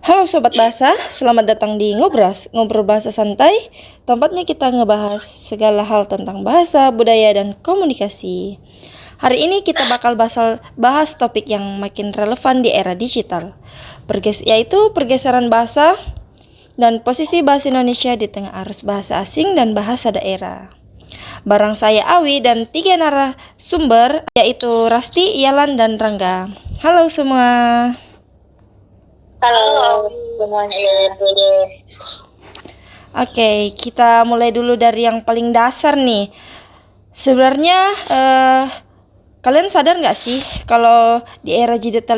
Halo Sobat Bahasa, selamat datang di Ngobras, ngobrol bahasa santai. Tempatnya kita ngebahas segala hal tentang bahasa, budaya, dan komunikasi. Hari ini kita bakal bahas topik yang makin relevan di era digital, yaitu pergeseran bahasa dan posisi bahasa Indonesia di tengah arus bahasa asing dan bahasa daerah. Bareng saya Awi dan 3 narasumber, yaitu Rasti, Yalan, dan Rangga. Halo semua. Halo semuanya. Oke, kita mulai dulu dari yang paling dasar nih. Sebenarnya kalian sadar nggak sih kalau di era digital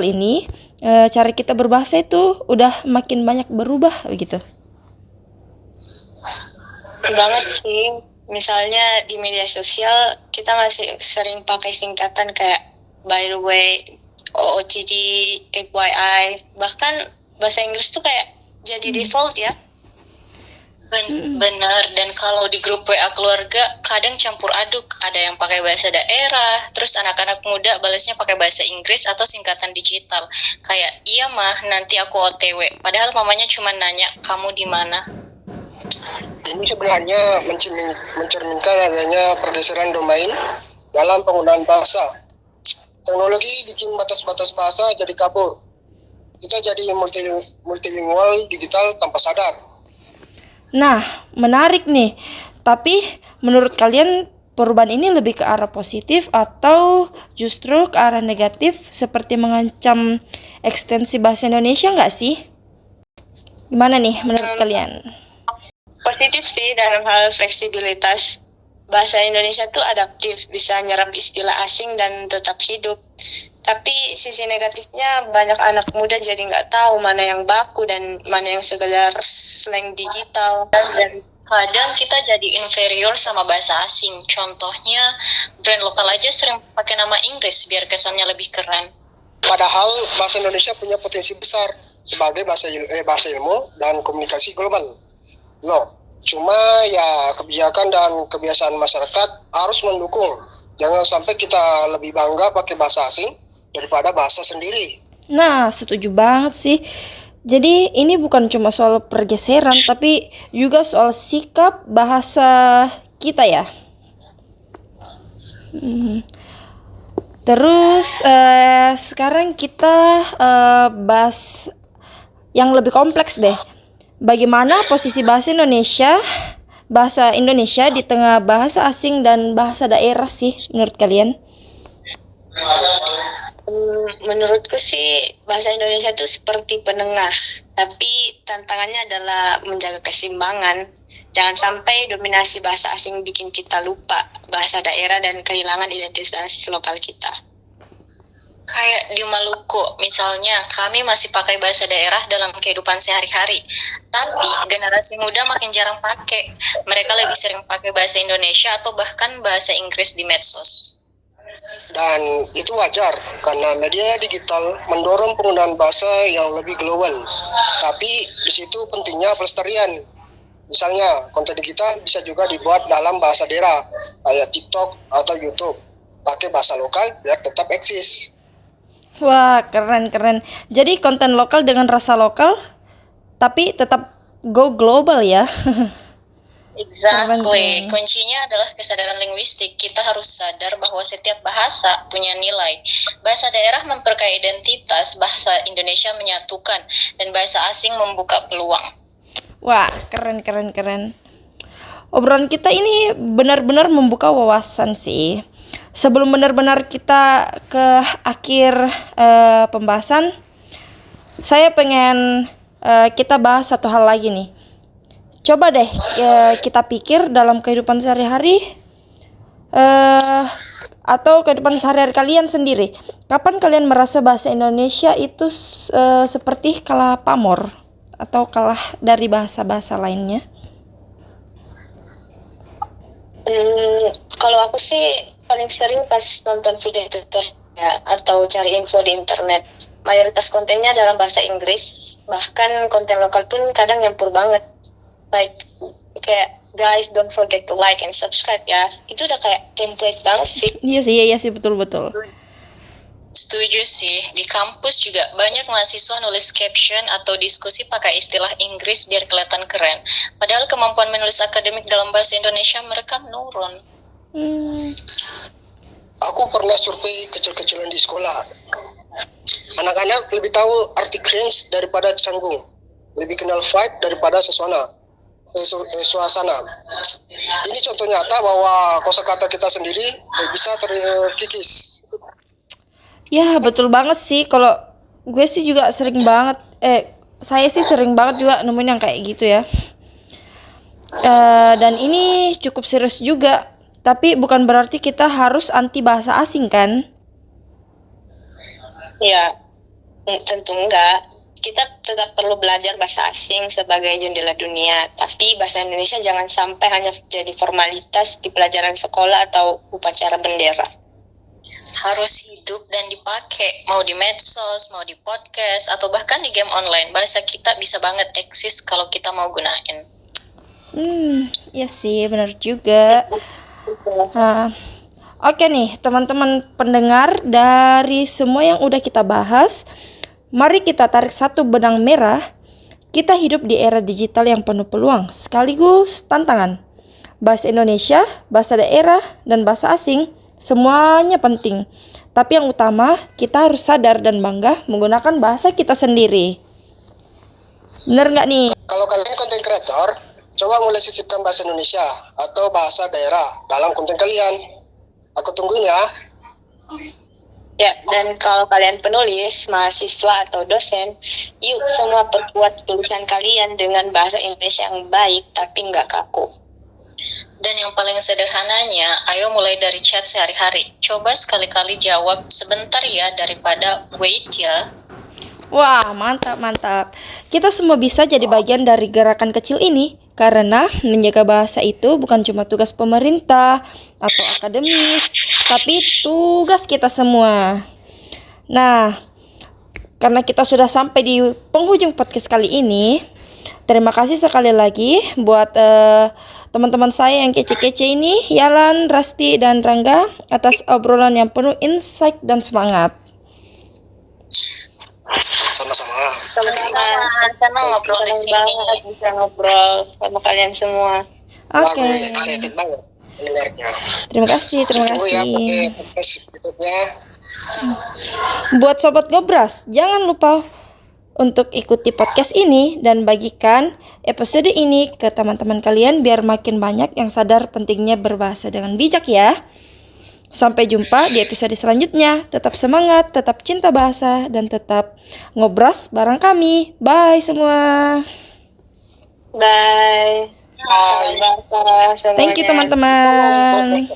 ini cara kita berbahasa itu udah makin banyak berubah begitu. Banget sih. Misalnya di media sosial kita masih sering pakai singkatan kayak by the way, OOTD, FYI. Bahkan bahasa Inggris tuh kayak jadi default ya. Benar, dan kalau di grup WA keluarga kadang campur aduk. Ada yang pakai bahasa daerah, terus anak-anak muda balasnya pakai bahasa Inggris atau singkatan digital. Kayak, iya mah nanti aku OTW. Padahal mamanya cuma nanya, kamu di mana? Ini sebenarnya mencerminkan adanya pergeseran domain dalam penggunaan bahasa. Teknologi bikin batas-batas bahasa jadi kabur. Kita jadi multilingual digital tanpa sadar. Nah, menarik nih. Tapi menurut kalian perubahan ini lebih ke arah positif atau justru ke arah negatif seperti mengancam ekstensi bahasa Indonesia nggak sih? Gimana nih menurut kalian? Positif sih dalam hal fleksibilitas. Bahasa Indonesia tuh adaptif, bisa nyerap istilah asing dan tetap hidup. Tapi sisi negatifnya banyak anak muda jadi nggak tahu mana yang baku dan mana yang sekedar slang digital. Dan kadang kita jadi inferior sama bahasa asing. Contohnya brand lokal aja sering pakai nama Inggris biar kesannya lebih keren. Padahal bahasa Indonesia punya potensi besar sebagai bahasa ilmu dan komunikasi global. Loh, cuma ya kebijakan dan kebiasaan masyarakat harus mendukung. Jangan sampai kita lebih bangga pakai bahasa asing daripada bahasa sendiri. Nah, setuju banget sih. Jadi ini bukan cuma soal pergeseran, tapi juga soal sikap bahasa kita ya. Terus sekarang kita bahas yang lebih kompleks deh. Bagaimana posisi bahasa Indonesia di tengah bahasa asing dan bahasa daerah sih menurut kalian? Menurutku sih bahasa Indonesia itu seperti penengah, tapi tantangannya adalah menjaga keseimbangan. Jangan sampai dominasi bahasa asing bikin kita lupa bahasa daerah dan kehilangan identitas lokal kita. Kayak di Maluku, misalnya, kami masih pakai bahasa daerah dalam kehidupan sehari-hari. Tapi generasi muda makin jarang pakai. Mereka lebih sering pakai bahasa Indonesia atau bahkan bahasa Inggris di medsos. Dan itu wajar karena media digital mendorong penggunaan bahasa yang lebih global. Tapi di situ pentingnya pelestarian. Misalnya, konten digital bisa juga dibuat dalam bahasa daerah, kayak TikTok atau YouTube. Pakai bahasa lokal biar tetap eksis. Wah, keren. Jadi konten lokal dengan rasa lokal, tapi tetap go global ya. Exactly. Kuncinya adalah kesadaran linguistik. Kita harus sadar bahwa setiap bahasa punya nilai. Bahasa daerah memperkaya identitas, bahasa Indonesia menyatukan, dan bahasa asing membuka peluang. Wah, keren. Obrolan kita ini benar-benar membuka wawasan sih. Sebelum benar-benar kita ke akhir pembahasan, saya pengen kita bahas satu hal lagi nih. Coba deh kita pikir dalam kehidupan sehari-hari atau kehidupan sehari-hari kalian sendiri. Kapan kalian merasa bahasa Indonesia itu seperti kalah pamor atau kalah dari bahasa-bahasa lainnya? Kalau aku sih paling sering pas nonton video tutor ya, atau cari info di internet. Mayoritas kontennya dalam bahasa Inggris, bahkan konten lokal pun kadang nyampur banget. Like kayak guys don't forget to like and subscribe ya. Itu udah kayak template banget sih. Iya sih betul. Setuju sih, di kampus juga banyak mahasiswa nulis caption atau diskusi pakai istilah Inggris biar kelihatan keren. Padahal kemampuan menulis akademik dalam bahasa Indonesia mereka menurun. Aku pernah survei kecil-kecilan di sekolah. Anak-anak lebih tahu arti cringe daripada canggung, lebih kenal vibe daripada suasana. Ini contoh nyata bahwa kosakata kita sendiri bisa terkikis. Ya, betul banget sih. Kalau gue sih juga sering banget, saya sih sering banget juga nemuin yang kayak gitu ya. Dan ini cukup serius juga. Tapi bukan berarti kita harus anti bahasa asing kan? Ya, tentu enggak. Kita tetap perlu belajar bahasa asing sebagai jendela dunia. Tapi bahasa Indonesia jangan sampai hanya jadi formalitas di pelajaran sekolah atau upacara bendera. Harus hidup dan dipakai, mau di medsos, mau di podcast, atau bahkan di game online. Bahasa kita bisa banget eksis kalau kita mau gunain. Iya sih, benar juga. Oke nih, teman-teman pendengar, dari semua yang udah kita bahas, mari kita tarik satu benang merah. Kita hidup di era digital yang penuh peluang, sekaligus tantangan. Bahasa Indonesia, bahasa daerah, dan bahasa asing semuanya penting. Tapi yang utama, kita harus sadar dan bangga menggunakan bahasa kita sendiri. Bener nggak nih? Kalau kalian konten kreator, coba mulai sisipkan bahasa Indonesia atau bahasa daerah dalam konten kalian. Aku tungguin ya. Ya, dan kalau kalian penulis, mahasiswa, atau dosen, yuk semua perkuat tulisan kalian dengan bahasa Indonesia yang baik tapi nggak kaku. Dan yang paling sederhananya, ayo mulai dari chat sehari-hari. Coba sekali-kali jawab sebentar ya daripada wait ya. Wah, mantap. Kita semua bisa jadi bagian dari gerakan kecil ini. Karena menjaga bahasa itu bukan cuma tugas pemerintah atau akademis, tapi tugas kita semua. Nah, karena kita sudah sampai di penghujung podcast kali ini, terima kasih sekali lagi buat teman-teman saya yang kece-kece ini, Yalan, Rasti, dan Rangga, atas obrolan yang penuh insight dan semangat. Sama-sama. Senang ngobrol di sini. Banget bisa ngobrol sama kalian semua. Oke. Aku excited banget mendengarnya. Terima kasih. Tunggu ya pakai podcast berikutnya. Buat Sobat Ngobras, jangan lupa untuk ikuti podcast ini dan bagikan episode ini ke teman-teman kalian biar makin banyak yang sadar pentingnya berbahasa dengan bijak ya. Sampai jumpa di episode selanjutnya. Tetap semangat, tetap cinta bahasa, dan tetap ngobras bareng kami. Bye semua. Bye. Bye. Bye. Thank you teman-teman.